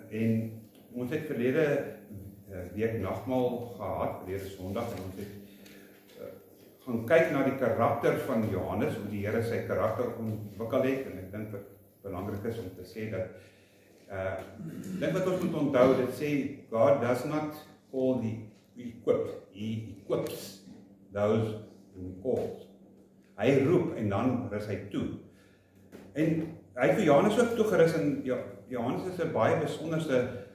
En ons het verlede week nagmaal gehad, verlede Sondag, en ons het gaan kyk na die karakter van Johannes, hoe die Here sy karakter ontwikkel het, en ek dink wat belangrik is om te sê dat, dit wat ons moet onthou, dit sê, God does not call the equipped, He equips those who He calls. Hy roep en dan rus hy toe. En hy het vir Johannes ook toegerus, en Johannes is 'n baie besonderse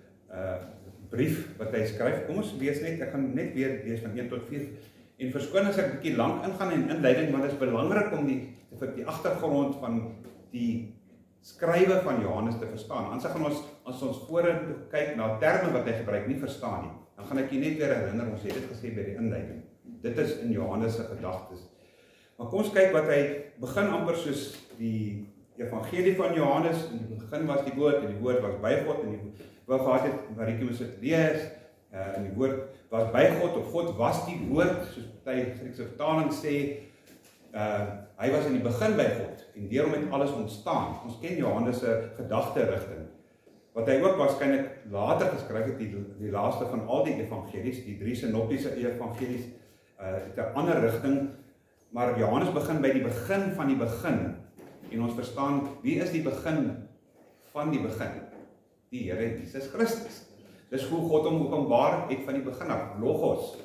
brief wat hy skryf. Kom ons lees net, ek gaan net weer lees van 1 tot 4, en verskoon as ek 'n bietjie lank ingaan in inleiding, want dit is belangrik om die agtergrond van die skrywe van Johannes te verstaan. Anders gaan as ons vorentoe kyk na terme wat hy gebruik, nie verstaan nie. Dan gaan ek jy net weer herinner, ons het dit gesê by die inleiding. Dit is in Johannes se gedagtes. Maar kom ons kyk wat hy begin amper soos die evangelie van Johannes. In die begin was die woord, en die woord was by God, en die woord gehad het, Marieke moes dit lees, en die woord was by God, of God was die woord, soos party Griekse vertaling sê, hy was in die begin by God, en deur hom het alles ontstaan. Ons ken Johannes se gedagterigting, wat hy ook waarskynlik later geskryf het, die laaste van al die evangelies, die 3 sinoptiese evangelies, het 'n ander rigting, maar Johannes begin by die begin van die begin, en ons verstaan, wie is die begin van die begin? Die Here Jesus Christus. Dis hoe God hom openbaar het van die begin af, Logos,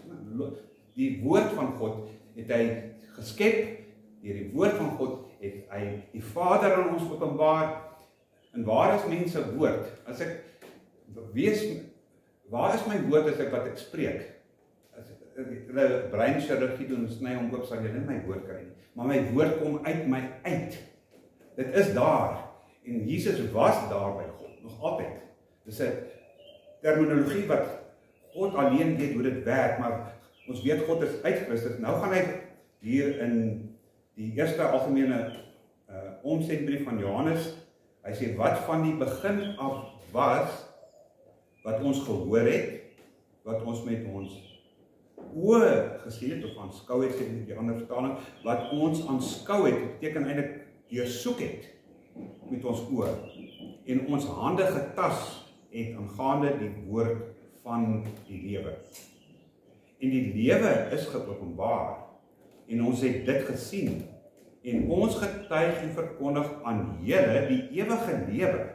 die woord van God het hy geskep, deur die woord van God het hy die Vader aan ons openbaar, en waar is mense woord? As ek waar is my woord as ek wat ek spreek? As ek breinchirurgie doen, sny hom oop, sal jy nie my woord kry nie, maar my woord kom uit my uit. Dit is daar, en Jesus was daar by God, nog altyd. Dis 'n terminologie wat God alleen weet hoe dit werk, maar ons weet God is uit Christus. Nou gaan hy hier in die eerste algemene omsendbrief van Johannes, hy sê wat van die begin af was, wat ons gehoor het, wat ons met ons oë gesien het, of aanskou het, sê die ander vertaling, wat ons aanskou het, beteken eintlik deursoek het, met ons oë, en ons hande getas het aangaande die woord van die lewe. En die lewe is geopenbaar, en ons het dit gesien, en ons getuig en verkondig aan julle die ewige lewe.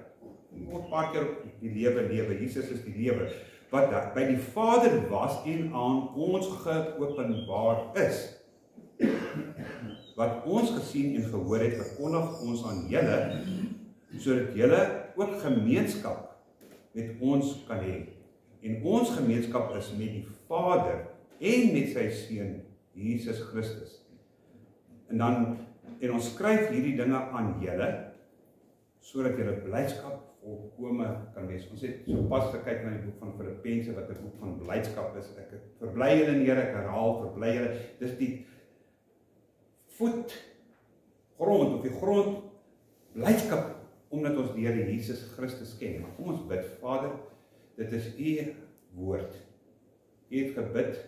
Word 'n paar keer die lewe, Jesus is die lewe, wat by die Vader was en aan ons geopenbaar is. Wat ons gesien en gehoor het, verkondig ons aan julle, sodat julle ook gemeenskap met ons kan hê. En ons gemeenskap is met die Vader en met sy Seun Jesus Christus. En ons skryf hierdie dinge aan julle, sodat julle blydskap volkome kan wees. Ons het sopas gekyk na die boek van Filippense, wat 'n boek van blydskap is. Ek verbly julle in die Here, ek herhaal, verbly julle. Dis die voetgrond, of die grond blydskap, omdat ons die Here Jesus Christus ken. Maar kom ons bid. Vader, dit is u woord. U het gebid,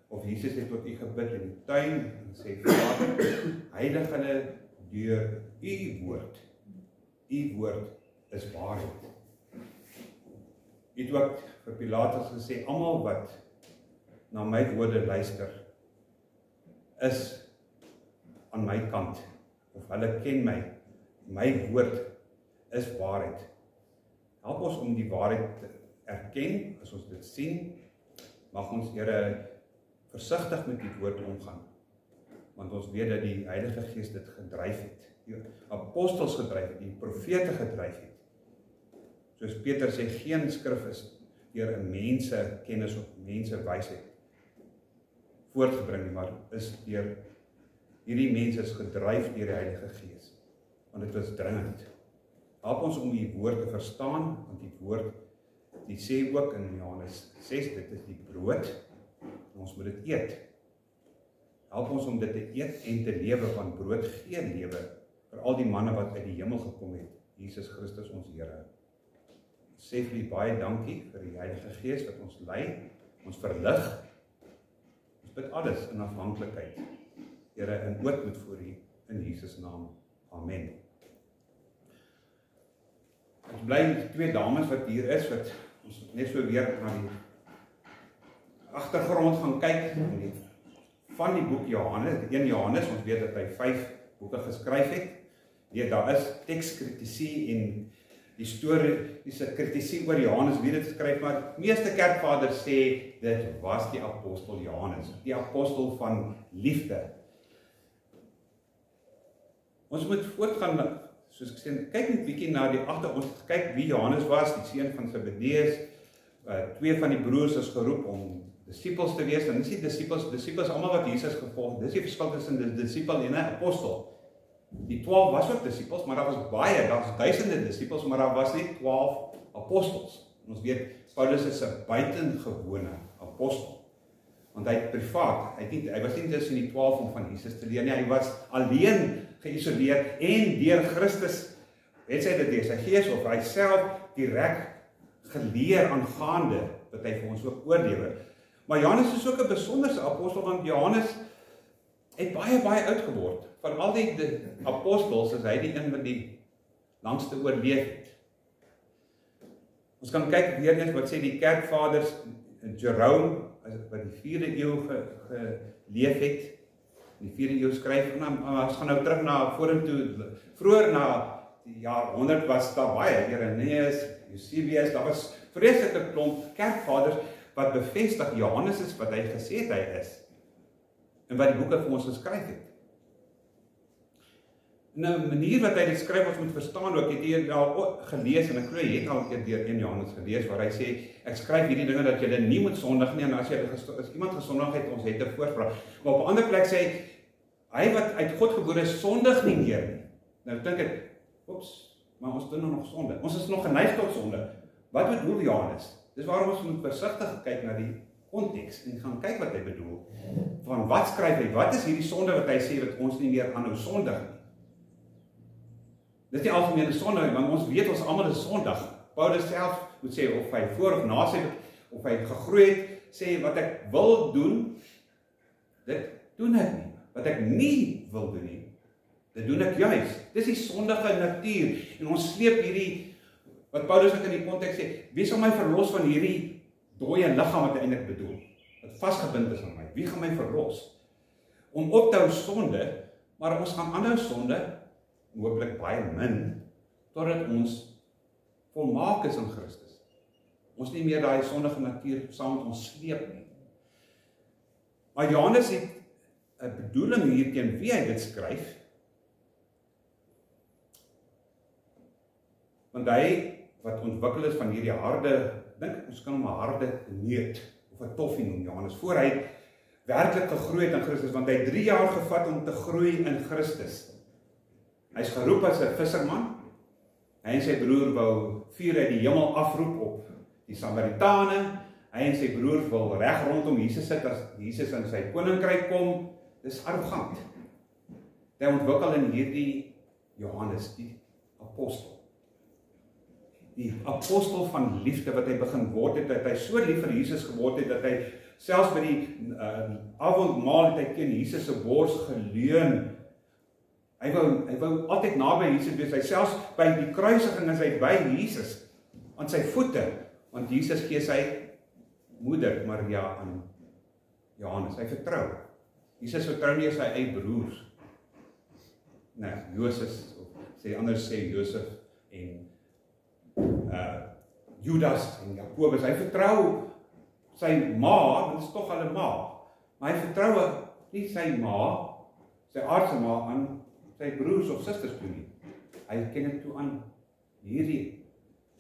of Jesus het tot u gebid in die tuin, en sê, Vader, heilig hulle deur u woord. U woord is waarheid. U het ook vir Pilatus gesê, almal wat na my woorde luister, is aan my kant, of hulle ken my woord is waarheid. Help ons om die waarheid te erken, as ons dit sien, mag ons Here versigtig met die woord omgaan, want ons weet dat die Heilige Gees dit gedryf het, die apostels gedryf het, die profete gedryf het. Soos Peter sê, geen skrif is deur 'n mense kennis of mense wysheid voortgebring, maar is deur hierdie mense is gedryf deur die Heilige Gees, want dit is dringend. Help ons om die woord te verstaan, want die woord, die sê ook in Johannes 6, dit is die brood, en ons moet dit eet. Help ons om dit te eet en te lewe, want brood gee lewe, vir al die manne wat uit die hemel gekom het, Jesus Christus ons Here. Ons sê vir u baie dankie vir die Heilige Gees wat ons lei, ons verlig. Ons bid alles in afhanklikheid, Here, in ootmoed voor u, in Jesus naam. Amen. Ons bly twee dames wat hier is, wat ons net so weer na die agtergrond gaan kyk, van die boek Johannes, 1 Johannes, ons weet dat hy 5 boeke geskryf het. Ja, daar is tekskritisie en historiese kritisie oor Johannes wie dit skryf, maar meeste kerkvaders sê dit was die apostel Johannes, die apostel van liefde. Ons moet voortgaan, soos ek sê, kyk net bietjie na die agtergrond, kyk wie Johannes was, die seun van Zebedeus. 2 van die broers is geroep om disippels te wees, en dis nie disippels almal wat Jesus gevolg, dis die verskil tussen 'n disipel en 'n apostel. Die 12 was ook disippels, maar daar was baie, daar was duisende disippels, maar daar was net 12 apostels. En ons weet, Paulus is 'n buitengewone apostel, want hy het privaat, hy was nie tussen die 12 om van Jesus te leer nie, hy was alleen geïsoleer en deur Christus, het sy dit deur sy gees of hy self direk geleer aangaande, wat hy vir ons ook oorlewer. Maar Johannes is ook 'n besonderse apostel, want Johannes het baie oud geword. Van al die apostels is hy die een wat die langste oorleef het. Ons kan kyk weer eens wat sê die kerkvaders, Jerome, wat die 4de eeu geleef het, die 4de eeu skryf, maar ons gaan nou terug na vorentoe, vroeër na die jaar 100 was daar baie, Irenaeus, Eusebius, daar was vreeslike klomp kerkvaders, wat bevestig Johannes is wat hy gesê het hy is, en wat die boeke vir ons geskryf het. En 'n manier wat hy dit skryf, ons moet verstaan ook, het jy al gelees, en ek glo jy het al 'n keer deur 1 Johannes gelees, waar hy sê, ek skryf hierdie dinge dat julle nie moet sondig nie, en as iemand gesondig het, ons het 'n voorspraak. Maar op 'n ander plek sê hy wat uit God gebore is, sondig nie meer nie. Nou dink ek, oeps, maar ons doen nog sonde. Ons is nog geneig tot sonde. Wat bedoel Johannes? Dis waarom ons moet versigtig kyk na die konteks en gaan kyk wat hy bedoel. Van wat skryf hy? Wat is hierdie sonde wat hy sê dat ons nie meer aanhou sondig nie? Dis nie algemene sonde, want ons weet ons almal is sondig. Paulus self moet sê of hy voor of na sy of hy gegroei het, sê wat ek wil doen, dit doen ek nie. Wat ek nie wil doen nie, dit doen ek juis. Dis die sondige natuur en ons sleep hierdie wat Paulus ook in die konteks sê, wie sal my verlos van hierdie dooie liggaam wat hy eintlik bedoel, wat vasgebind is aan my, wie gaan my verlos? Om op te hou sonde, maar ons gaan aanhou sonde, hooplik baie min, totdat ons volmaak is in Christus. Ons nie meer daai sondige natuur saam met ons sleep nie. Maar Johannes het 'n bedoeling hier teen wie hy dit skryf, want hy wat ontwikkel is van hierdie harde, dink ons kan hom 'n harde neut of 'n toffie noem, Johannes, voor hy werklik gegroei het in Christus, want hy het 3 jaar gevat om te groei in Christus. Hy is geroep as 'n visserman. Hy en sy broer wou vuur uit die hemel afroep op die Samaritane. Hy en sy broer wil reg rondom Jesus sit as Jesus in sy koninkryk kom. Dis arrogant. Hy ontwikkel in hierdie Johannes, die apostel. Die apostel van liefde wat hy begin word het, dat hy so lief vir Jesus geword het, dat hy selfs by die avondmaal het hy teen Jesus se bors geleun. Hy wou altyd naby Jesus wees, hy selfs by die kruisiging is hy by Jesus, aan sy voete, want Jesus gee sy moeder Maria aan Johannes, hy vertrou. Jesus vertrou nie sy eie broers. Nee, Josef, sê anders sê Josef en Judas en Jakobus, hy vertrou sy ma, want dit is tog hulle ma, maar hy vertrou nie sy ma, sy aardse ma aan sy broers of susters toe nie. Hy ken dit toe aan hierdie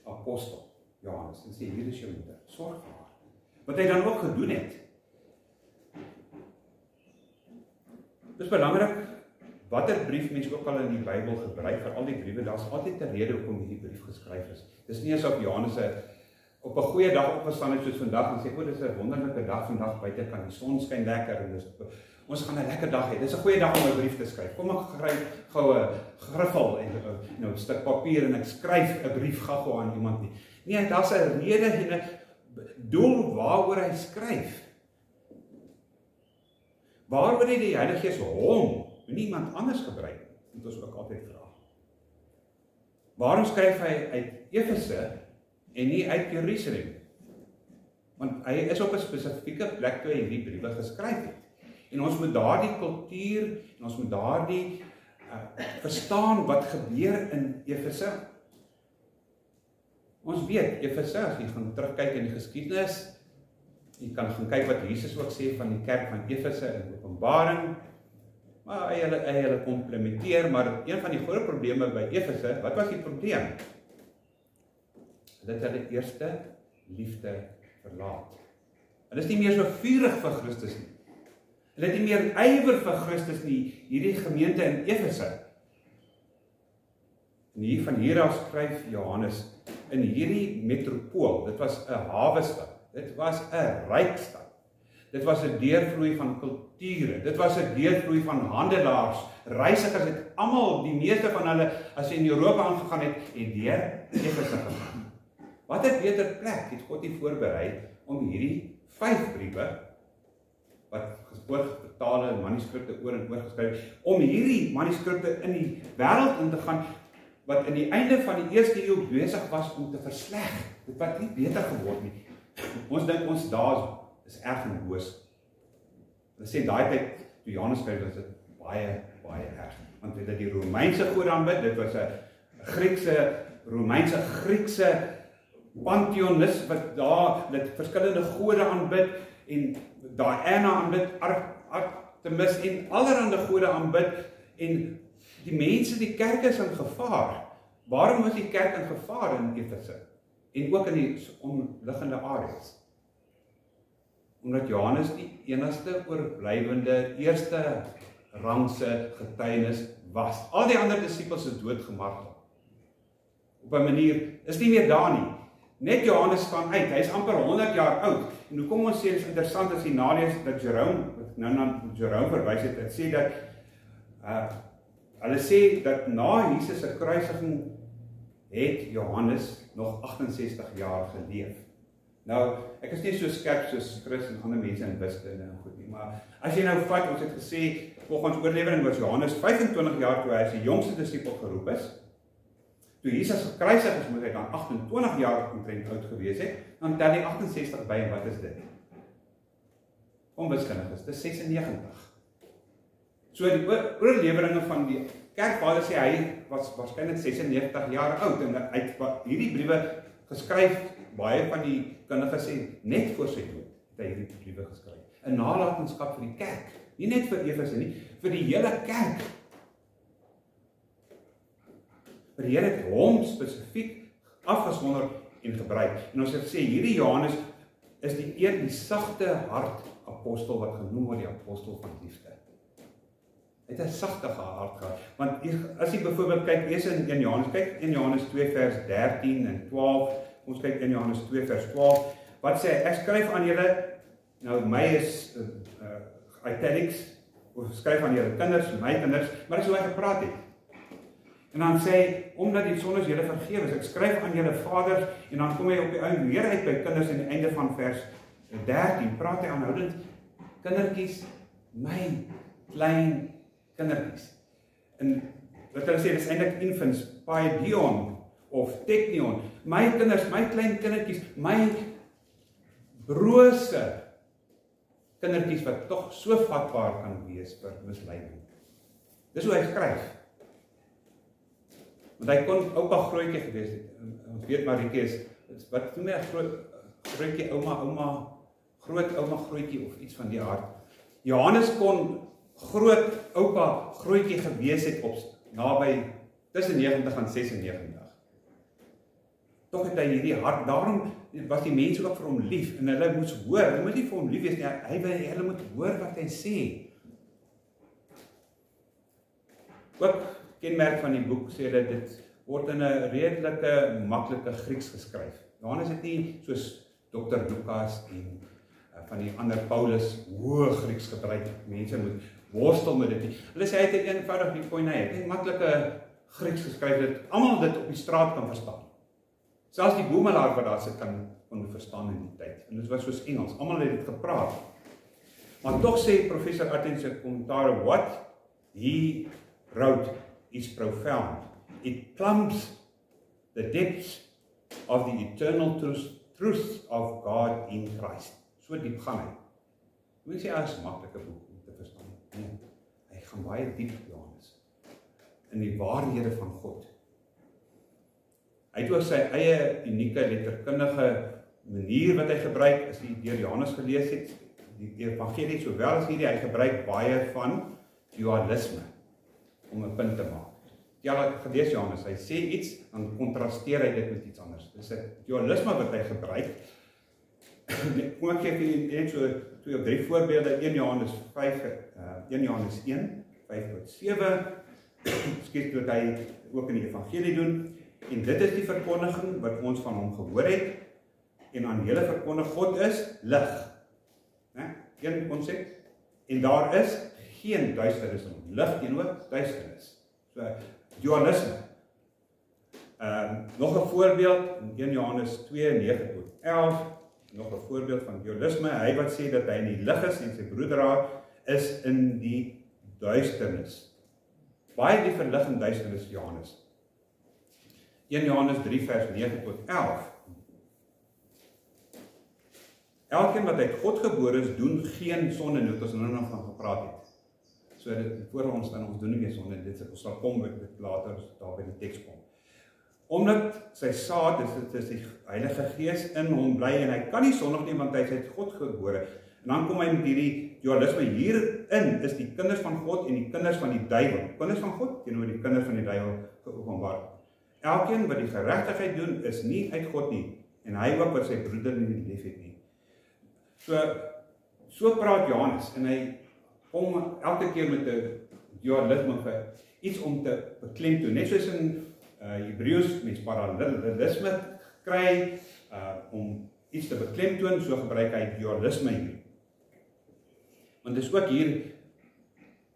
apostel Johannes en sê, hier is jou moeder, sorg vir haar. Wat hy dan ook gedoen het. Dis belangrik, watter brief mens ook al in die Bybel gebruik, vir al die briewe, daar is altyd 'n rede hoekom hierdie brief geskryf is. Dis nie asof Johannes op 'n goeie dag opgestaan het soos vandag en sê, o, dis 'n wonderlike dag vandag buite kan die son skyn lekker en ons gaan 'n lekker dag hê. Dis 'n goeie dag om 'n brief te skryf. Kom ek skryf gou 'n griffel en 'n stuk papier en ek skryf 'n brief gou aan iemand nie. Nee, daar's 'n rede en 'n doel waaroor hy skryf. Waaroor het die Heilige Gees hom, niemand anders gebruik? Moet ons ook altyd vra. Waarom skryf hy uit Efese en nie uit Jerusalem? Want hy is op 'n spesifieke plek toe hy hierdie briewe geskryf het. En ons moet daardie kultuur en ons moet daardie verstaan wat gebeur in Efese. Ons weet, Efese, as jy gaan terugkyk in die geskiedenis, jy kan gaan kyk wat Jesus ook sê van die kerk van Efese in Openbaring, maar hy hulle komplementeer, maar een van die groot probleme by Efese, wat was die probleem? Hulle het hulle eerste liefde verlaat. Hulle is nie meer so vurig vir Christus nie. Hulle het nie meer ywer vir Christus nie, hierdie gemeente in Efese. En van hier af skryf Johannes, in hierdie metropool, dit was 'n hawestad, dit was 'n ryk stad, dit was 'n deurvloei van kulture, dit was 'n deurvloei van handelaars, reisigers, het almal, die meeste van hulle, as jy in Europa aangegaan het deur Efese gegaan. Wat 'n beter plek het God nie voorberei om hierdie 5 briewe, wat oorgetale manuskripte oor en oor geskryf, om hierdie manuskripte in die wêreld in te gaan, wat in die einde van die eerste eeu besig was om te versleg, dit wat nie beter geword nie. Ons dink ons daar is erg en boos. Hulle sê daai tyd, toe Johannes skryf, was dit baie, baie erg. Want dit die Romeinse gode aanbid, dit was 'n Romeinse pantheonis, wat daar met verskillende gode aanbid, en Diana aanbid, Artemis, en allerhande gode aanbid, en die mense, die kerk is in gevaar. Waarom was die kerk in gevaar in Efese? En ook in die omliggende areas? Omdat Johannes die enigste oorblywende eerste rangse getuienis was. Al die ander disippels is doodgemartel. Op 'n manier is nie meer daar nie. Net Johannes staan uit. Hy is amper 100 jaar oud. En hoe kom ons sê, is interessant as jy nalees dat Jerome, wat nou na Jerome verwys het, het sê dat hulle sê dat na Jesus se kruisiging het Johannes nog 68 jaar geleef. Nou, ek is nie so skerp soos Chris en ander mense in wiskunde en goed nie, maar as jy nou vat, ons het gesê, volgens oorlewering was Johannes 25 jaar toe hy as die jongste disipel geroep is. Toe Jesus gekruisig is, moet hy dan 28 jaar omtrent oud gewees het, dan tel hy 68 by, en wat is dit? Onwiskundig is 96. So die oorleweringe van die kerkvader sê hy was waarskynlik 96 jaar oud, en hy het hierdie briewe geskryf, baie van die kundiges sê, net voor sy dood het hy hierdie briewe geskryf. 'n Nalatenskap vir die kerk, nie net vir Efese nie, vir die hele kerk. Maar die Here het hom spesifiek afgesonder en gebruik. En ons het sê, hierdie Johannes is die sagte hart apostel wat genoem word die apostel van liefde. Hy het 'n sagte hart gehad. Want as jy byvoorbeeld kyk, eers in 1 Johannes, kyk 1 Johannes 2 vers 13 en 12, ons kyk 1 Johannes 2 vers 12, wat sê, ek skryf aan julle, nou my is italics, of skryf aan julle kinders, my kinders, maar dis hoe hy gepraat het. En dan sê hy, omdat die sondes julle vergewe is, ek skryf aan julle vaders, en dan kom hy op die einde weer uit by kinders in die einde van vers 13, praat hy aanhoudend, kindertjies, my klein kindertjies. En wat hulle sê, dis eintlik infants, paidion, of teknion, my kinders, my klein kindertjies, my brose kindertjies, wat tog so vatbaar kan wees vir misleiding. Dis hoe hy skryf. Want hy kon oupa grootjie gewees het. Ons weet Marieke is, wat noem hy grootjie, groot ouma grootjie of iets van die aard. Johannes kon groot oupa grootjie gewees het op naby tussen 90 en 96. Tog het hy hierdie hart, daarom was die mense ook vir hom lief, en hulle moes hoor, hulle moet nie vir hom lief wees nie, hulle moet hoor wat hy sê. Ook kenmerk van die boek sê dat dit word in 'n redelike, maklike Grieks geskryf. Johannes het nie soos Dr. Lukas en van die ander Paulus hoë Grieks gebruik, mense moet worstel met dit nie. Hulle sê hy het 'n eenvoudig die koinai, hy het 'n maklike Grieks geskryf, dat almal dit op die straat kan verstaan. Selfs die boemelaar wat daar sit kan verstaan in die tyd. En dit was soos Engels, almal het dit gepraat. Maar tog sê professor Atten se kommentaar, what he wrote is profound. It plumbs the depths of the eternal truth of God in Christ. So diep gaan hy. Moet sê, is 'n maklike boek om te verstaan. Nee, hy gaan baie diep, Johannes, in die waarhede van God. Hy het ook sy eie unieke letterkundige manier wat hy gebruik, as jy deur Johannes gelees het, die evangelie sowel as hierdie, hy gebruik baie van dualisme, om 'n punt te maak. Ja, gelees Johannes, hy sê iets, dan kontrasteer hy dit met iets anders. Dis 'n dualisme wat hy gebruik. Kom ek gee vir net so 2 of 3 voorbeelde. 1 Johannes 1, 5 tot 7, skets wat hy ook in die evangelie doen. En dit is die verkondiging wat ons van hom gehoor het, en aan julle verkondig, God is lig. Een konsep. En daar is geen duisternis in, lig teenoor duisternis. So, dualisme. Nog 'n voorbeeld, in 1 Johannes 2, 9 tot 11, nog 'n voorbeeld van dualisme, hy wat sê dat hy in die lig is, en sy broeder is in die duisternis. Baie die verlig en duisternis, Johannes. 1 Johannes 3 vers 9 tot 11. Elkeen wat uit God gebore is, doen geen sonde, wat ons nou nog van gepraat het. So dit voor ons dan, ons doen nie meer sonde, ons sal kom met dit later, daar by die teks kom. Omdat sy saad is die Heilige Gees in hom bly, en hy kan nie sondig nie, want hy is uit God gebore. En dan kom hy met hierdie dualisme, hierin is die kinders van God en die kinders van die duiwel. Kinders van God teenoor die kinders van die duiwel geopenbaar. Elkeen wat die geregtigheid doen, is nie uit God nie, en hy ook wat sy broeder nie lief het nie. So praat Johannes, en hy kom elke keer met 'n dualisme vir iets om te beklemtoon. Net soos in Hebreëus mens parallelisme kry om iets te beklemtoon, so gebruik hy dualisme hier. Want dis ook hier,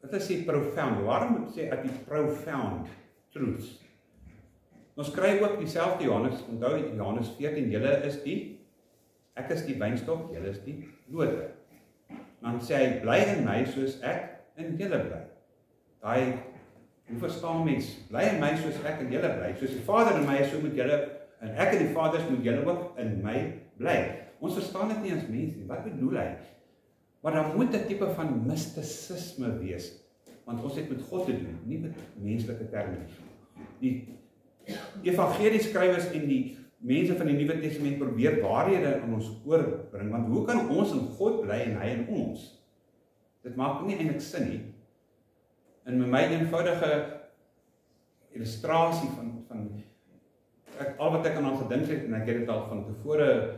wat is die profound? Waarom moet sê die profound truths? Ons kry ook dieselfde Johannes, onthou Johannes 14, ek is die wynstok, julle is die lode. Dan sê hy, bly in my soos ek in julle bly. Hoe verstaan mens? Bly in my soos ek in julle bly. Soos die Vader in my is, so moet julle, en ek en die Vader moet julle ook in my bly. Ons verstaan dit nie as mens nie. Wat bedoel hy? Maar daar moet 'n tipe van mysticisme wees, want ons het met God te doen, nie met menslike terme. Die evangelieskrywers en die mense van die Nuwe Testament probeer waarhede aan ons oorbring, want hoe kan ons in God bly en hy in ons? Dit maak nie eintlik sin nie. En met my eenvoudige illustrasie van al wat ek aan gedink het, en ek het dit al van tevore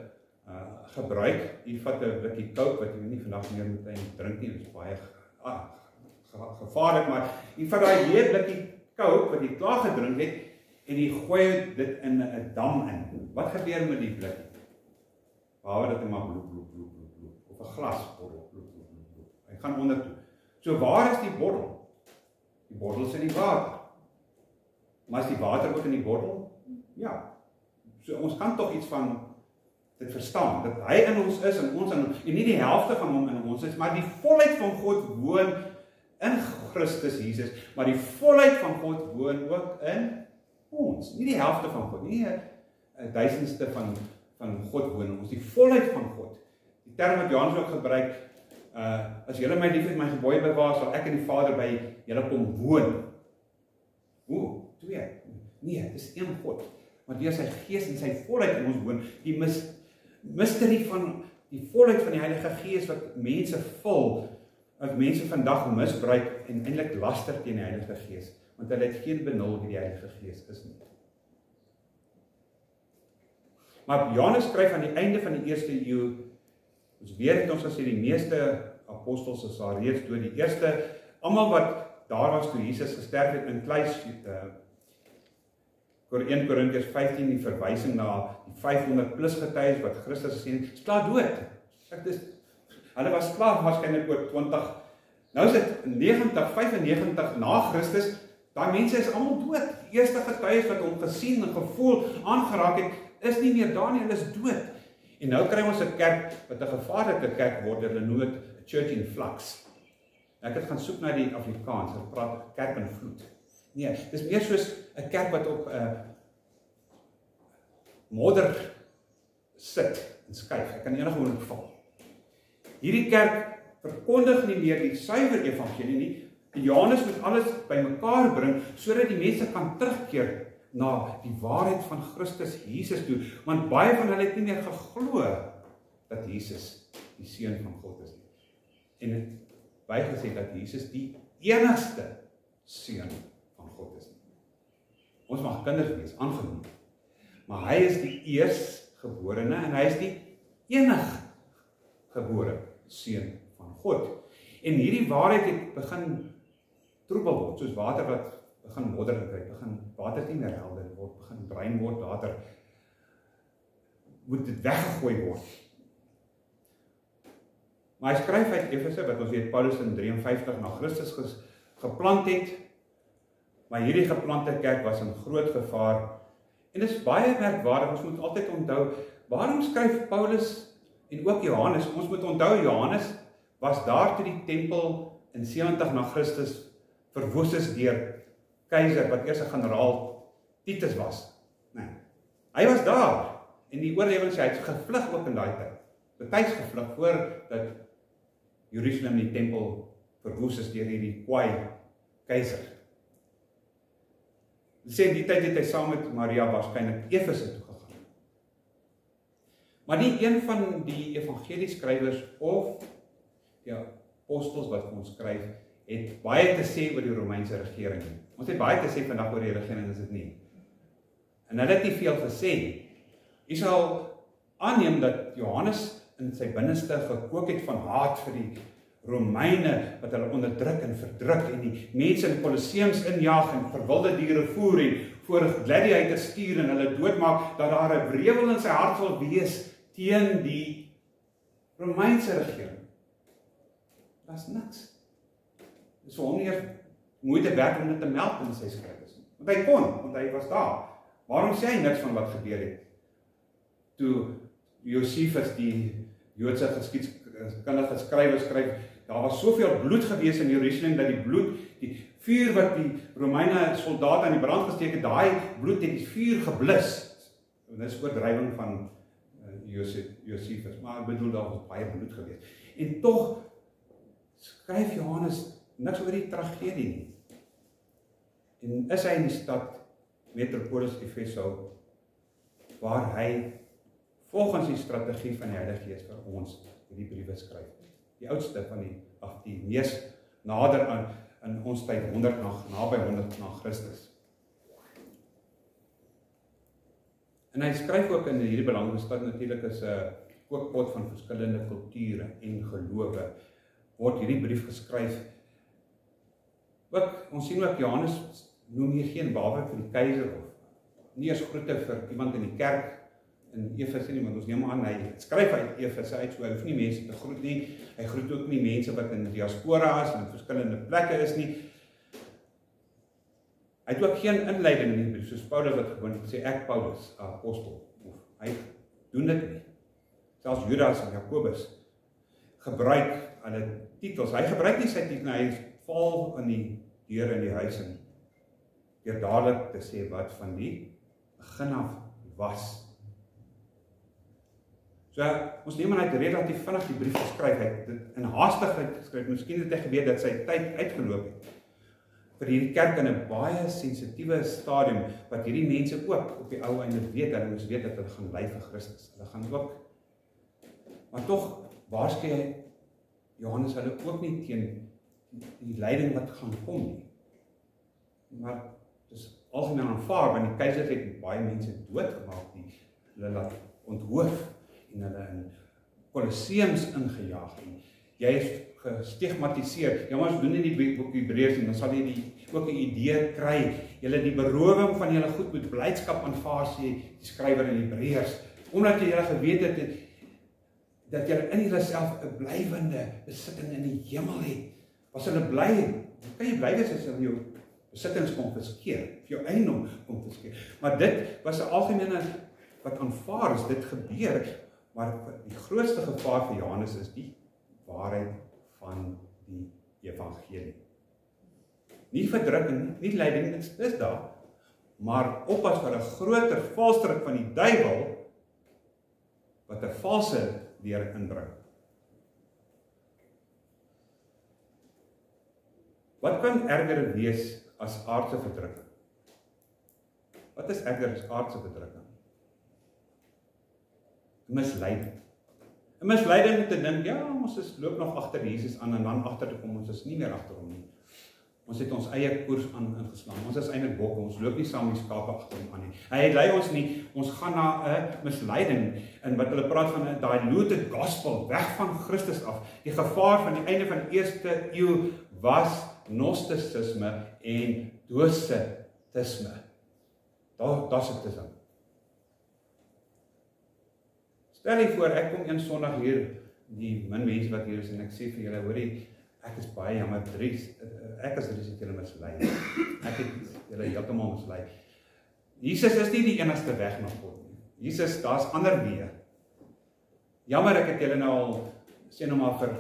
gebruik, jy vat 'n blikkie Coke, wat jy nie vandag meer moet drink nie, dit is baie gevaarlik, maar jy vat daai hele blikkie Coke, wat jy klaar gedrink het, en jy gooi dit in 'n dam in. Wat gebeur met die blikkie? Behalwe dat hy maar bloep, of 'n glas borrel, bloep. Hy gaan onder toe. So waar is die bottel? Die bottel is in die water. Maar is die water ook in die bottel? Ja. So ons kan tog iets van dit verstaan, dat hy in ons is en ons in hom, en nie die helfte van hom in ons is, maar die volheid van God woon in Christus Jesus, maar die volheid van God woon ook in ons, nie die helfte van God, nie 'n duisendste van God woon in ons, die volheid van God. Die term wat Johannes ook gebruik, as julle my liefhet, my gebooie bewaar, sal ek en die Vader by julle kom woon. Hoe? 2? Nee, dit is een God, maar deur sy Gees en sy volheid in ons woon, die mysterie van die volheid van die Heilige Gees wat mense vul, wat mense vandag misbruik en eintlik laster teen die Heilige Gees, want hulle het geen benul wie die Heilige Gees is nie. Maar Johannes skryf aan die einde van die 1ste eeu, ons weet het ons gesê, die meeste apostels is al reeds dood, die eerste, almal wat daar was toe Jesus gesterf het in kluis, 1 Korintiërs 15, die verwysing na die 500 plus getuies wat Christus gesien het, is klaar dood. Hulle was klaar waarskynlik oor 20, nou is dit 95 na Christus, daai mense is almal dood. Die eerste getuies wat hom gesien en gevoel aangeraak het, is nie meer daar nie, hulle is dood. En nou kry ons 'n kerk wat 'n gevaarlike kerk word, hulle noem dit church in flux. Ek het gaan soek na die Afrikaans, hulle praat kerk in vloed. Nee, dis meer soos 'n kerk wat op modder sit en skuif. Hy kan enige oomblik val. Hierdie kerk verkondig nie meer die suiwer evangelie nie. Johannes moet alles bymekaar bring sodat die mense kan terugkeer na die waarheid van Christus Jesus toe, want baie van hulle het nie meer geglo dat Jesus die seun van God is nie. En baie gesê dat Jesus die enigste seun van God is nie. Ons mag kinders wees, aangeneem. Maar hy is die eerstgeborene en hy is die eniggebore seun van God. En hierdie waarheid het begin troebel word, soos water wat begin modder kry, begin water nie meer helder word, begin bruin word, water moet dit weggegooi word. Maar hy skryf uit Efese, wat ons weet Paulus in 53 na Christus geplant het, maar hierdie geplante kerk was in groot gevaar, en dit is baie merkwaardig, ons moet altyd onthou, waarom skryf Paulus en ook Johannes, ons moet onthou, Johannes was daar toe die tempel in 70 na Christus verwoes is deur keizer, wat eers 'n generaal Titus was. Nee. Hy was daar, en die oorlewering sê, hy het gevlug ook in daai tyd. Betyds gevlug, voordat Jerusalem die tempel verwoes is deur hierdie kwaai keizer. Dit sê, die tyd het hy saam met Maria waarskynlik Efese toe gegaan. Maar nie een van die evangelieskrywers of die apostels wat ons skryf, het baie te sê oor die Romeinse regering. Ons het baie te sê vandag oor die regering, is dit nie. En hulle het nie veel gesê. Jy sal aanneem dat Johannes in sy binneste gekook het van haat vir die Romeine, wat hulle onderdruk en verdruk, en die mense in Colosseums injaag en verwilde diere voer en voor gladiators stuur en hulle doodmaak, dat daar 'n wrevel in sy hart sal wees teen die Romeinse regering. Dat is niks. Dis vir hom nie eers moeite werd om dit te meld in sy skrifte. Want hy kon, want hy was daar. Waarom sê hy niks van wat gebeur het? Toe Josephus, die Joodse geskiedkundige skrywer skryf, daar was soveel bloed gewees in Jerusalem, dat die bloed, die vuur wat die Romeine soldate aan die brand gesteek het, daai bloed het die vuur geblus. En dit is oordrywing van Josephus, maar ek bedoel, daar was baie bloed gewees. En tog skryf Johannes niks oor die tragedie nie. En is hy in die stad Metropolis Efeso, waar hy volgens die strategie van die Heilige Gees vir ons hierdie briewe skryf. Die oudste van die mees nader aan in ons tyd, naby 100 na Christus. En hy skryf ook in hierdie belangrike stad, natuurlik is 'n kookpot van verskillende kulture en gelowe, word hierdie brief geskryf. Ook, ons sien ook Johannes noem hier geen babe vir die keizer of nie eens groete vir iemand in die kerk in Efese nie, want ons neem aan, hy skryf uit Efese uit, so hy hoef nie mense te groet nie, hy groet ook nie mense wat in diaspora is, en in verskillende plekke is nie. Hy het ook geen inleiding in die brief, soos Paulus wat gewoon sê, ek Paulus, apostel, of hy doen dit nie. Selfs Judas en Jakobus gebruik hulle titels, hy gebruik nie sy titel, hy val in die deur in die huis en deur dadelik te sê wat van die begin af was. So, ons neem aan, hy het relatief vinnig die brief geskryf, hy het dit in haastigheid geskryf, miskien het hy geweet dat sy tyd uitgeloop het, vir hierdie kerk in 'n baie sensitiewe stadium, wat hierdie mense ook op die ou einde weet, hulle moes weet dat hulle gaan ly vir Christus, hulle gaan ook, maar tog, waarsku hy Johannes hulle ook nie teen die lyding wat gaan kom nie, maar dit is algemeen aanvaar, want die keiser het baie mense doodgemaak, die hulle laat onthoof, en hulle in Colosseums ingejaag, en jy is gestigmatiseer, ja, maar ons doen in die boek Hebreërs, en dan sal jy ook 'n idee kry, julle die berowing van julle goed met blydskap aanvaar, sê die skrywer in Hebreërs, omdat julle geweet het, dat julle in julleself 'n blywende besitting in die hemel het, was hulle bly, kan jy bly wees as hulle jou besittings konfiskeer, of jou eiendom konfiskeer, maar dit was 'n algemene wat aanvaar is, dit gebeur, maar die grootste gevaar vir Johannes is die waarheid van die evangelie. Nie verdrukking, nie lyding, dit is daar, maar oppas vir 'n groter valstrik van die duiwel, wat 'n valse leer inbring. Wat kan erger wees as aardse verdrukking? Wat is erger as aardse verdrukking? Misleiding. 'n Misleiding om te dink, ja, ons loop nog agter Jesus aan en dan agter te kom, ons is nie meer agter hom nie. Ons het ons eie koers ingeslaan. Ons is eintlik bokke, ons loop nie saam die skape agter hom aan nie. Hy lei ons nie, ons gaan na 'n misleiding, en wat hulle praat van 'n diluted gospel, weg van Christus af. Die gevaar van die einde van die eerste eeu was gnosticisme en docetisme. Daar sit dit in. Stel jy voor, ek kom een Sondag hier, die min mense wat hier is, en ek sê vir julle, hoorie, ek is baie jammer, ek is Dries, het julle mislei. Ek het julle heeltemal mislei. Jesus is nie die enigste weg na God nie. Jesus, daar's ander weë. Jammer, ek het julle nou al, sê nou maar vir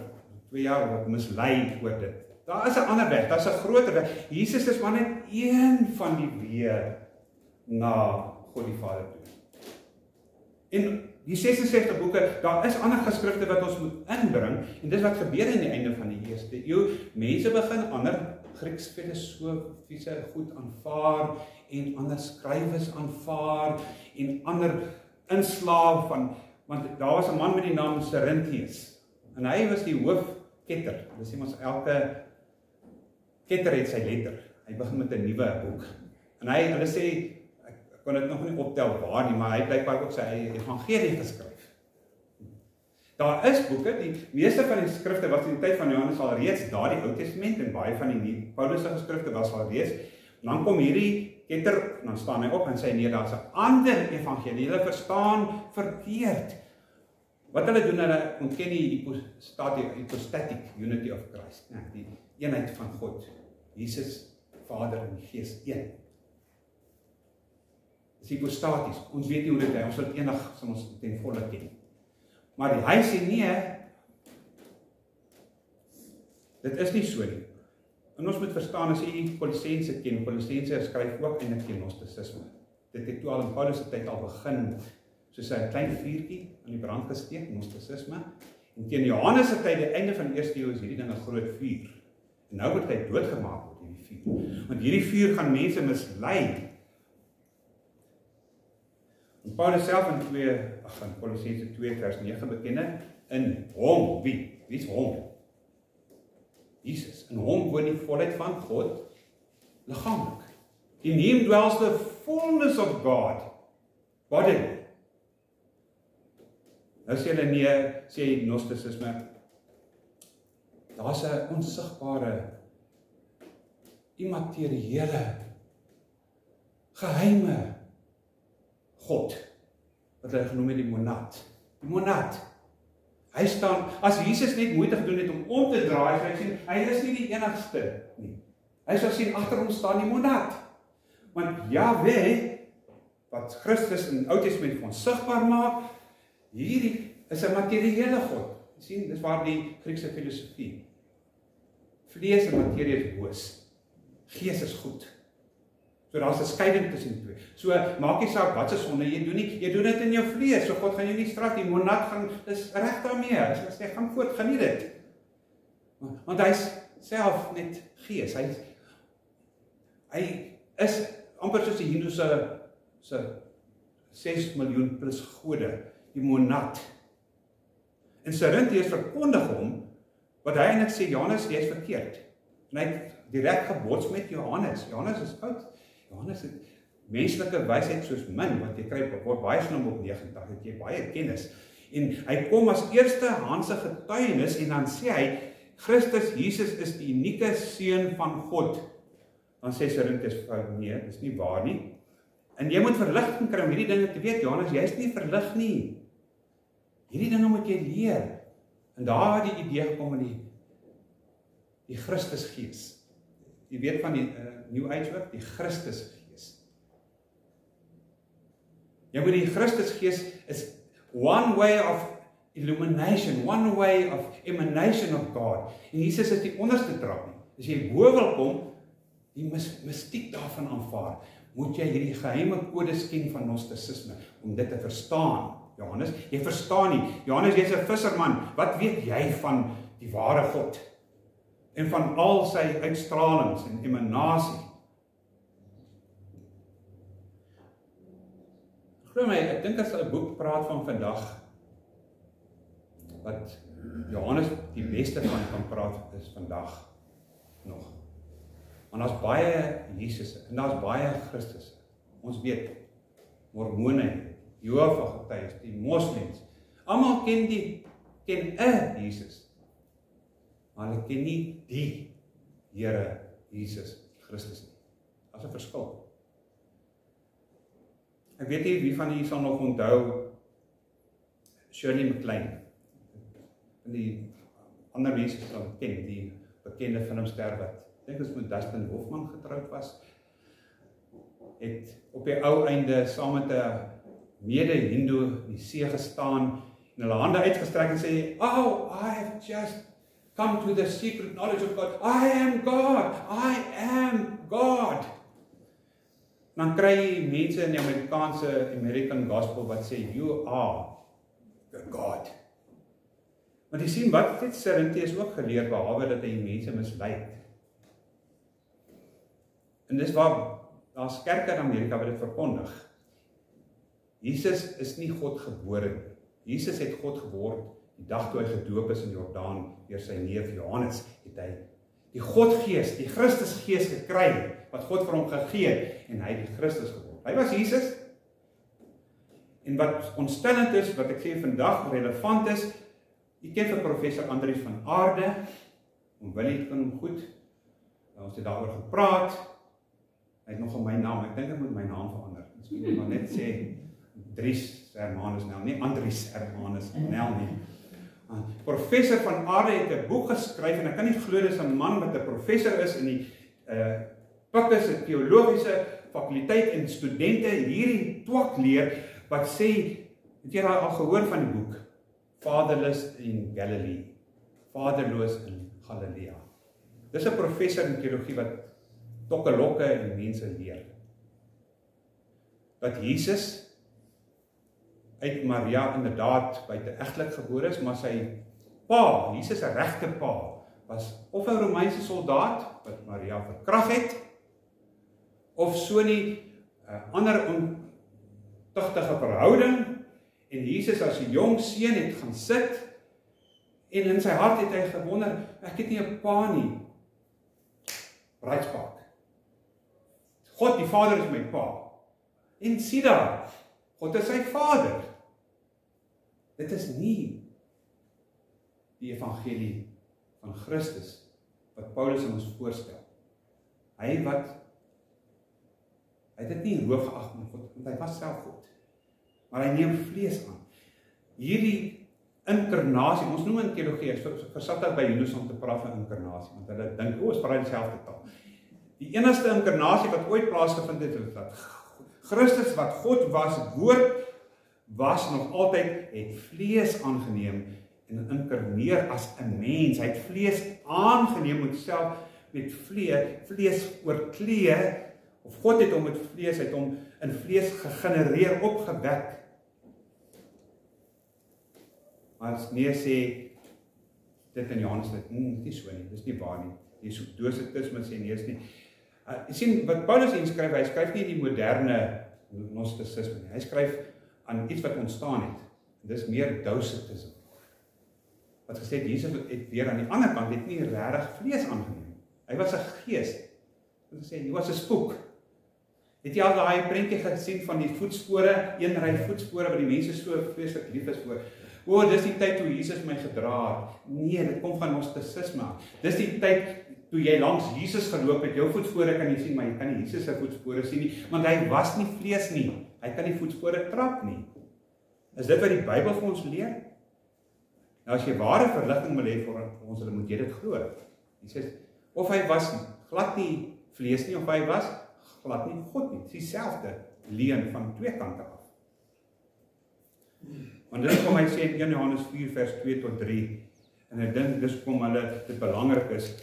2 jaar wat mislei oor dit. Daar is 'n ander weg, daar's 'n groter weg. Jesus is maar net een van die weë na God die Vader toe. En die 66 boeke, daar is ander geskrifte wat ons moet inbring, en dis wat gebeur in die einde van die eerste eeu. Mense begin ander Grieks filosofiese goed aanvaar, en ander skrywes aanvaar, en ander inslae van, want daar was 'n man met die naam Cerinthus, en hy was die hoofketter. Dis iemand, elke ketter het sy letter. Hy begin met 'n nuwe boek. En hulle sê, ek kon dit nog nie optel waar nie, maar hy blykbaar ook sy eie evangelie geskryf. Daar is boeke, die meeste van die skrifte was in die tyd van Johannes al reeds daar, die Ou Testament, en baie van die Paulus se geskrifte was al reeds. En dan kom hierdie ketter, en dan staan hy op en sê, nee, daar's 'n ander evangelie, hulle verstaan verkeerd. Wat hulle doen, hulle ontken die hypostatic unity of Christ, die eenheid van God, Jesus, Vader en Gees, een. Dis hypostaties, ons weet nie hoe dit is, ons sal enig sal ons ten volle ken. Maar hy sê nee, dit is nie so nie. En ons moet verstaan, as jy Kolossense ken, Kolossense skryf ook eintlik teen gnosticisme. Dit het toe al in Paulus se tyd al begin, soos 'n klein vuurtjie aan die brand gesteek, gnosticisme. En teen Johannes se tyd, die einde van die eerste eeu, is hierdie ding 'n groot vuur. En nou word hy doodgemaak word hierdie vuur. Want hierdie vuur gaan mense mislei. En Paulus self in Kolossense 2 vers 9 bekenne, in hom, wie is hom? Jesus, in hom woon die volheid van God, liggaamlik. In him dwells the fullness of God, bodily. Nou sê hulle nee, sê gnosticisme, daar's 'n onsigbare, immateriële, geheime God, wat hulle genoem het die monad. Die monad. Hy staan, as Jesus net moeite gedoen het om te draai, hy sê, hy is nie die enigste nie. Hy sal sien, agter hom staan die monad. Want Jahwe, wat Christus in die Ou Testament vir ons sigbaar maak, hierdie is 'n materiële God. Jy sien, dis waar die Griekse filosofie. Vlees en materie is boos. Gees is goed. So daar's 'n skeiding tussen twee. So maak nie saak wat se sonde jy doen nie, jy doen dit in jou vlees. So God gaan jou nie straf nie. Monad gaan is reg daarmee. Hy sê gaan voort, geniet dit. Want hy's self net gees. Hy is amper soos die Hindu se 6 miljoen plus gode, die monad. En Cerinthus verkondig hom wat hy eintlik sê, Johannes, jy is verkeerd. En hy het direk gebots met Johannes. Johannes is oud. Johannes het menslike wysheid soos min, wat jy kry word baie slim op 90, het jy baie kennis. En hy kom as eerste handse getuienis en dan sê hy, Christus Jesus is die unieke seun van God. Dan sê Cerinthus, nee, dis nie waar nie. En jy moet verligting kry om hierdie dinge te weet, Johannes, jy is nie verlig nie. Hierdie dinge moet jy leer. En daar het die idee gekom in die Christusgees. Jy weet van die New Age ook, die Christusgees. Jy moet die Christusgees is one way of illumination, one way of emanation of God. En Jesus is die onderste trap nie. As jy bo wil kom, die mystiek daarvan aanvaar. moet jy hierdie geheime kodes ken van gnostisisme, om dit te verstaan. Johannes, jy verstaan nie. Johannes, jy's 'n visserman. Wat weet jy van die ware God? En van al sy uitstralings en emanasie? Glo my, ek dink as 'n boek praat van vandag, wat Johannes die beste van kan praat, is vandag nog. Want daar's baie Jesusse, en daar's baie Christusse. Ons weet, Mormone, Jehova getuies, die moslems, almal ken 'n Jesus, maar hulle ken nie die Here Jesus Christus nie. Daar's 'n verskil. Ek weet nie wie van julle sal nog onthou Shirley MacLaine, en die ander mense sal ken, die bekende filmster wat, ek dink is met Dustin Hoffman getroud was, het op die ou einde saam met 'n mede-Hindoe in die see gestaan en hulle hande uitgestrek en sê, "Oh, I have just come to the secret knowledge of God. I am God. I am God." Dan kry jy mense in die American Gospel wat sê, "You are the God." Maar jy sien wat dit Serintheus ook geleer, behalwe dat hy mense mislei het. En dis waar daar's kerke in Amerika wat dit verkondig. Jesus is nie God gebore nie. Jesus het God geword die dag toe hy gedoop is in Jordaan deur sy neef Johannes, het hy die Godgees, die Christusgees gekry, wat God vir hom gegee het, en hy het die Christus geword. Hy was Jesus. En wat ontstellend is, wat ek sê vandag relevant is, jy ken vir professor Andries van Aarde, om Willie ken hom goed, ons het daaroor gepraat, hy het nogal my naam, ek dink ek moet my naam verander, miskien moet maar net sê, Dries Hermanus Nel, nie Andries Hermanus Nel nie. Professor van Aarde het 'n boek geskryf, en ek kan nie glo dis 'n man wat 'n professor is in die Pikes, 'n teologiese fakulteit, en studente hierdie twak leer, wat sê, het jy al gehoor van die boek? Fatherless in Galilee, Vaderloos in Galilea. Dis 'n professor in teologie wat tokkelokke en mense leer. Dat Jesus uit Maria inderdaad buiteegtelik gebore is, maar sy pa, Jesus 'n regte pa, was of 'n Romeinse soldaat wat Maria verkrag het, of so nie 'n ander ontugtige verhouding, en Jesus as 'n jong seun het gaan sit, en in sy hart het hy gewonder, ek het nie 'n pa nie, bruidspaak. God die Vader is my pa, en sien daar, God is sy Vader. Dit is nie die evangelie van Christus wat Paulus aan ons voorstel. Hy het dit nie roof geag met God, want hy was self God. Maar hy neem vlees aan. Hierdie inkarnasie, ons noem in teologie, ek versat by Judas om te praat van inkarnasie, want hulle dink, ons praat dieselfde taal. Die enigste inkarnasie wat ooit plaasgevind het, is dat Christus wat God was, woord was nog altyd, het vlees aangeneem en inkarneer as 'n mens. Hy het vlees aangeneem met vlees oorklee, of God het hom met vlees, het hom in vlees gegenereer, opgewek. Maar as nee sê, dit in Johannes, nie so nie, dis nie waar nie. Die Docetisme sê nie, is nie. Jy sien, wat Paulus hier skryf, hy skryf nie die moderne gnostisisme nie. Hy skryf aan iets wat ontstaan het. Dis meer Docetisme. Wat gesê het, Jesus het weer aan die ander kant, het nie regtig vlees aangeneem. Hy was 'n gees. Wat gesê, hy was 'n spook. Het jy al daai prentjie gesien van die voetspore, een ry voetspore wat die mense so vreeslik lief is voor? Dis die tyd toe Jesus my gedra het. Nee, dit kom van gnostisisme. Dis die tyd toe jy langs Jesus geloop het, jou voetspore kan jy sien, maar jy kan nie Jesus se voetspore sien nie, want hy was nie vlees nie. Hy kan nie voetspore trap nie. Is dit wat die Bybel vir ons leer? Nou as jy ware verligting wil hê vir ons, dan moet jy dit glo. Hy sê, of hy was glad nie vlees nie, of hy was glad nie God nie. Dis dieselfde leen van twee kante af. Want dit kom hy sê in 1 Johannes 4 vers 2 tot 3, en ek dink dis kom hulle dit belangrik is,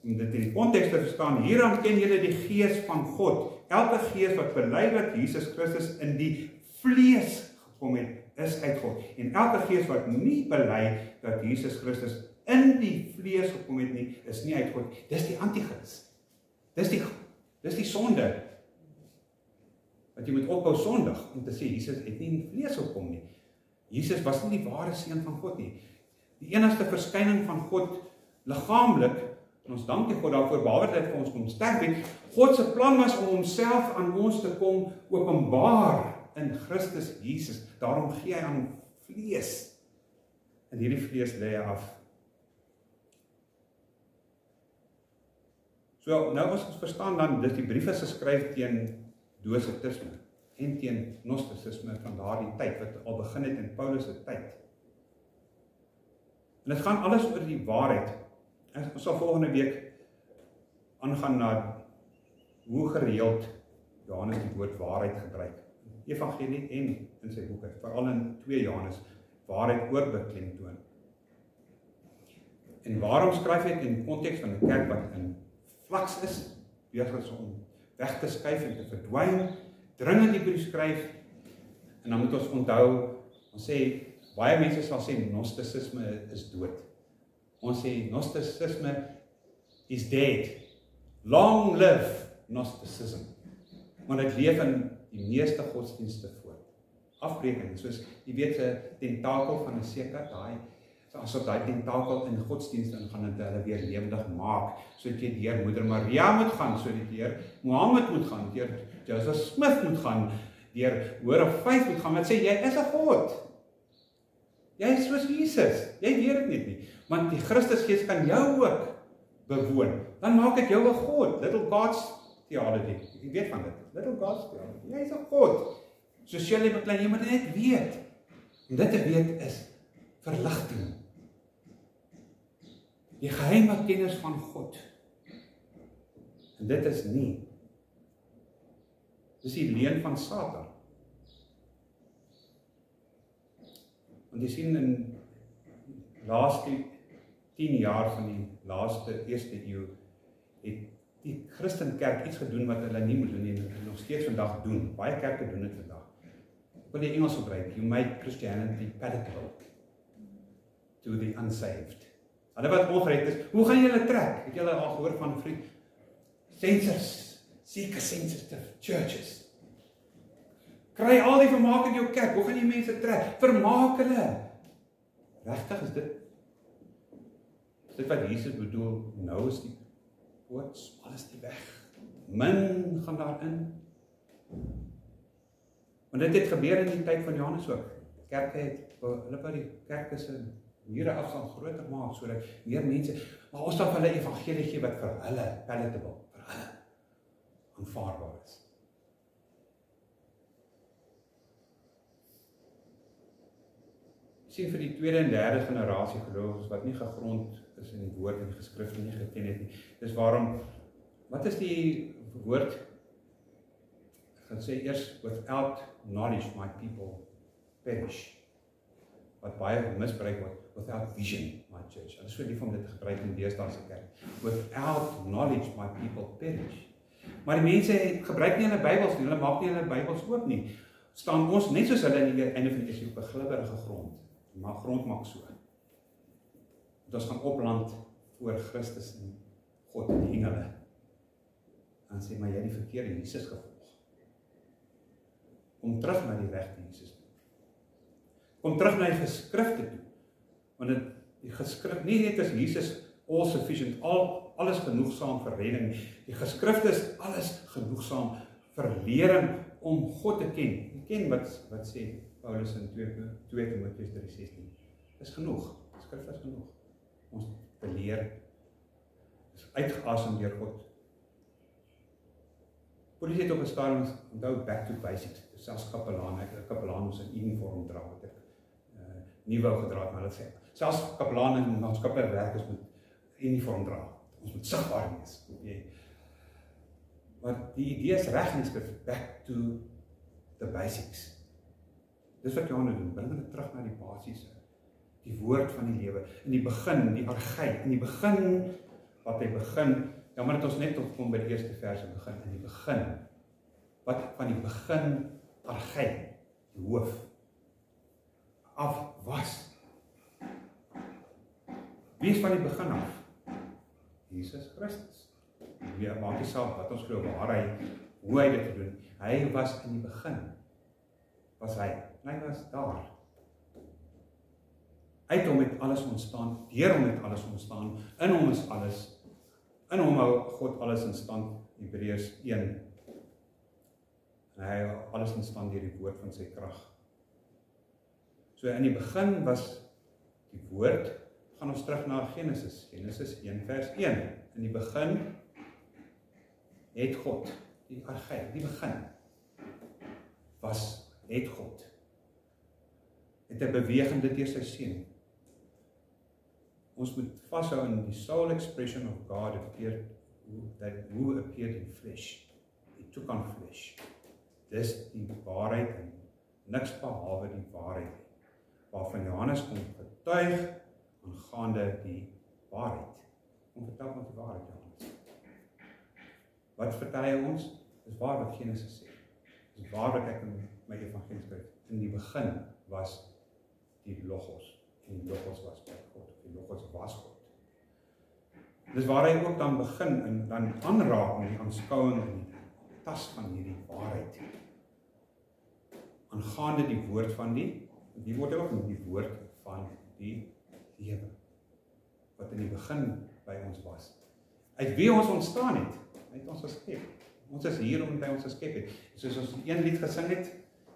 om dit in die konteks te verstaan, hieraan ken julle die gees van God. elke gees wat bely dat Jesus Christus in die vlees gekom het, is uit God. En elke gees wat nie bely dat Jesus Christus in die vlees gekom het nie, is nie uit God. Dis die antichrist. Dis die sonde. Dat jy moet ophou sondig om te sê Jesus het nie in die vlees gekom nie. Jesus was nie die ware seun van God nie. Die enigste verskyning van God liggaamlik, en ons dank God daarvoor, behalwe dat hy vir ons kom sterf het, God se plan was om homself aan ons te kom openbaar in Christus Jesus. Daarom gee hy aan vlees. En hierdie vlees lê hy af. So, nou as ons verstaan dan, dis die brief is geskryf teen Docetisme en teen Gnosticisme van daardie tyd, wat al begin het in Paulus se tyd. En dit gaan alles oor die waarheid. Ons sal volgende week aangaan na hoe gereeld Johannes die woord waarheid gebruik. Evangelie en in sy boeke, veral in 2 Johannes, waarheid oorbeklemtoon. En waarom skryf hy dit in die konteks van 'n kerk wat in flaks is, besig om weg te skuif en te verdwyn, dringend die brief skryf, en dan moet ons onthou, ons sê, baie mense sal sê, Gnosticisme is dood. Ons sê, Gnosticisme is dead. Long live Gnosticism. Maar dit leef in die meeste godsdienste voort. Afbreking, soos, jy weet, 'n tentakel van 'n sekere, asof daai tentakel in godsdienste ingaan en hulle weer lewendig maak, sodat jy deur Moeder Maria moet gaan, sodat jy deur Mohammed moet gaan, deur Joseph Smith moet gaan, deur Word of Faith moet gaan, wat sê, jy is 'n God. Jy is soos Jesus, jy weet dit net nie, want die Christusgees kan jou ook bewoon, dan maak dit jou 'n God, little God's theology, jy weet van dit, little God's theology, jy is 'n God, soos jy met klein, jy moet net weet, en dit te weet is verligting, die geheime kennis van God, en dit is nie, dis die leuen van Satan. Want jy sien in laaste 10 jaar van die laaste eerste eeu, het die Christenkerk iets gedoen wat hulle nie moet doen nie, en nog steeds vandag doen. Baie kerke doen dit vandag. Ek wil die Engels gebruik, you make Christianity palatable to the unsaved. Hulle wat ongered is, hoe gaan julle trek? Het julle al gehoor van vriend? Seeker sensitive churches. Kry al die vermaak in jou kerk, hoe gaan jy mense trek? Vermaak hulle. Regtig is dit wat Jesus bedoel, nou is die poort, alles die weg. Min gaan daarin. Want dit het gebeur in die tyd van Johannes ook. Kerke het, hulle wou die kerke se mure afstand groter maak, sodat meer mense, maar ons sal hulle evangelie gee wat vir hulle palatable, vir hulle aanvaarbaar is. Sien vir die tweede en derde generasie gelowiges wat nie gegrond is in die woord en die geskrifte nie geken het nie. Dis waarom, wat is die woord? Ek gaan sê eers, without knowledge my people perish. Wat baie misbruik word, without vision my church. Hulle is so lief om dit te gebruik in deesdae se kerk. Without knowledge my people perish. Maar die mense gebruik nie hulle Bybels nie, hulle maak nie hulle Bybels oop nie. Staan ons net soos hulle in die einde van die eeu op 'n glibberige grond. Maar grond maak so. Dat ons gaan opland voor Christus en God en die engele. En sê, maar jy het die verkeerde Jesus gevolg. Kom terug na die regte Jesus toe. Kom terug na die geskrifte toe. Want die geskrif, nie net is Jesus all sufficient, alles genoegsaam vir redding. Die geskrifte is alles genoegsaam vir lering om God te ken. Jy ken wat sê Paulus in 2 Timoteus 3:16. Dis genoeg. Die skrif is genoeg. Ons te leer is uitgeasem deur God. Polisie het op 'n stadium onthou back to basics. Selfs kapelaan moes 'n uniform dra wat ek nie wou gedra het, maar hulle sê selfs kapelane en maatskaplike werkers moet uniform dra. Ons moet sigbaar wees, weet jy. Maar die idee is reg in die skrif, back to the basics. Dis wat Johannes doen, bring hulle terug na die basiese, die woord van die lewe, in die begin, die argei, in die begin, wat hy begin, ja maar het ons net kom by die eerste verse begin, in die begin wat van die begin argei, die hoof, af was. Wie is van die begin af? Jesus Christus. Maak nie saak wat ons glo, waar hy, hoe hy dit doen. Hy was in die begin. Was hy was daar. Uit hom het alles ontstaan, deur hom het alles ontstaan, in hom is alles, in hom hou God alles in stand, Hebreërs 1. En hy hou alles in stand deur die woord van sy krag. So in die begin was die woord, gaan ons terug na Genesis 1 vers 1. In die begin het God, die argei, die begin, het God. Het 'n bewegende deur sy seun. Ons moet vashou in die soul expression of God who appeared in flesh. He took on flesh. Dis die waarheid en niks behalwe die waarheid, waarvan Johannes kom getuig aangaande die waarheid. Kom vertel ons die waarheid, Johannes. Wat vertel hy ons? Dis waar wat Genesis sê. Dis waar wat ek in my evangelie skryf. In die begin was die Logos. En die Logos was by God. Die Logos was God. Dis waar hy ook dan begin en dan aanraak met die aanskouing en die tas van hierdie waarheid. Aangaande die woord van die word ook met die woord van die lewe. Wat in die begin by ons was. Uit wie ons ontstaan het, uit ons geskep. Ons is hier omdat hy ons geskep het. Soos ons een lied gesing het,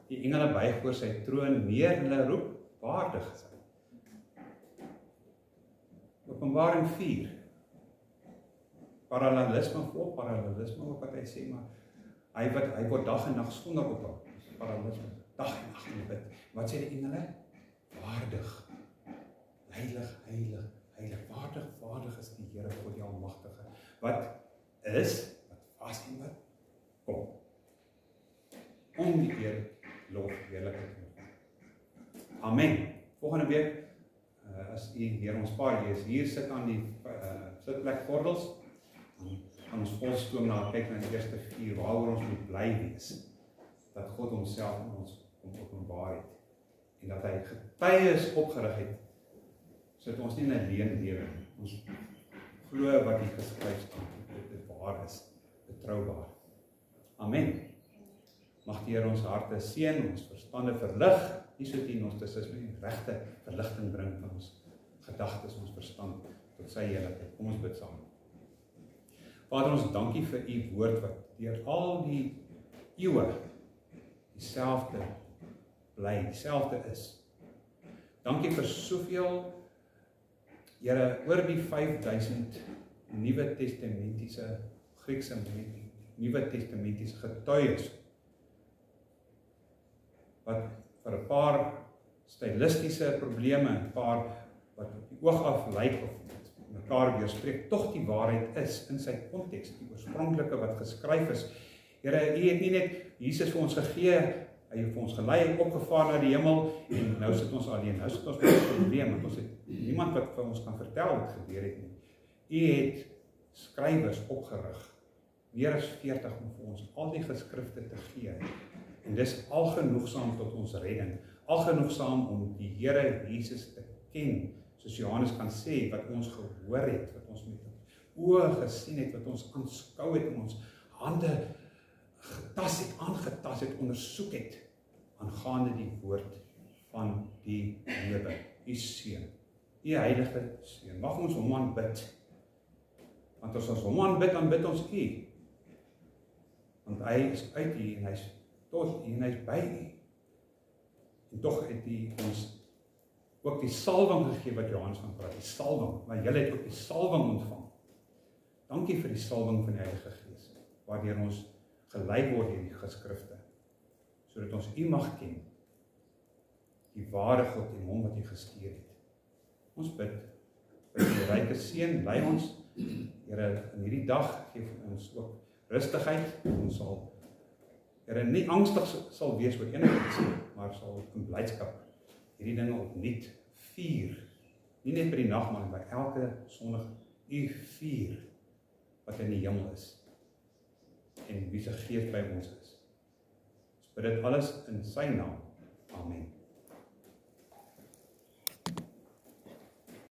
die engele buig voor sy troon, neer hulle roep, waardig is hy. Openbaring 4. Parallelisme op wat hy sê, maar hy word dag en nag sonder ophou. Parallelisme, dag en nag in die bid. Wat sê die engele? Waardig. Heilig, heilig, heilig. Waardig is die Here God die Almagtige. Wat is, wat was en wat kom. Om die eer, lof, heerlikheid. Amen. Volgende week, as u weer ons paar lees, hier sit aan die sitplek gordels, dan gaan ons volstoom na kyk na die eerste 4, waaroor ons moet bly wees. Dat God homself in ons kom openbaar het. En dat hy getuies opgerig het, sodat ons nie in 'n leuen lewe. Ons glo wat hier geskryf staan, dit waar is, betroubaar. Amen. Mag die Here ons harte seën, ons verstande verlig, nie so die gnosticisme die regte verligting bring van ons gedagtes, ons verstand tot sy heiligheid. Kom ons bid saam. Vader, ons dankie vir u woord wat deur al die eeue dieselfde bly, dieselfde is. Dankie vir soveel, Here, oor die 5000 Nuwe Testamentiese, Griekse Nuwe Testamentiese getuies, wat vir 'n paar stylistiese probleme, 'n paar wat op die oog af lyk of mekaar weerspreek, tog die waarheid is in sy konteks, die oorspronklike wat geskryf is. Here, u het nie net Jesus vir ons gegee, hy het vir ons gelei, opgevaar na die hemel, en nou sit ons alleen, nou sit ons met 'n probleem, want ons het niemand wat vir ons kan vertel wat gebeur het nie. U het skrywers opgerig, meer as 40 om vir ons al die geskrifte te gee, en dis algenoegsaam tot ons redding, algenoegsaam om die Here Jesus te ken, soos Johannes kan sê, wat ons gehoor het, wat ons met oë gesien het, wat ons aanskou het, en ons hande aangetas het, ondersoek het, aangaande die woord van die lewe, u seun, u heilige seun. Mag ons hom aanbid, want as ons hom aanbid, dan bid ons u, want hy is uit u, en hy is tot u, en hy is by u, en tog het u ons ook die salwing gegee wat Johannes van praat, die salwing, maar julle het ook die salwing ontvang. Dankie vir die salwing van die Heilige Gees, waardeur ons gelei word in die geskrifte, sodat ons u mag ken, die ware God en hom wat u gestuur het. Ons bid, vir die ryke seën, lei ons, Here, in hierdie dag, gee vir ons ook rustigheid, ons sal, Here, nie angstig sal wees oor enigiets, maar sal in blydskap hierdie dinge opnuut vier, nie net by die nagmaal, maar by elke Sondag u vier, wat in die hemel is, en wie se gees by ons is. Bid dit alles in sy naam. Amen.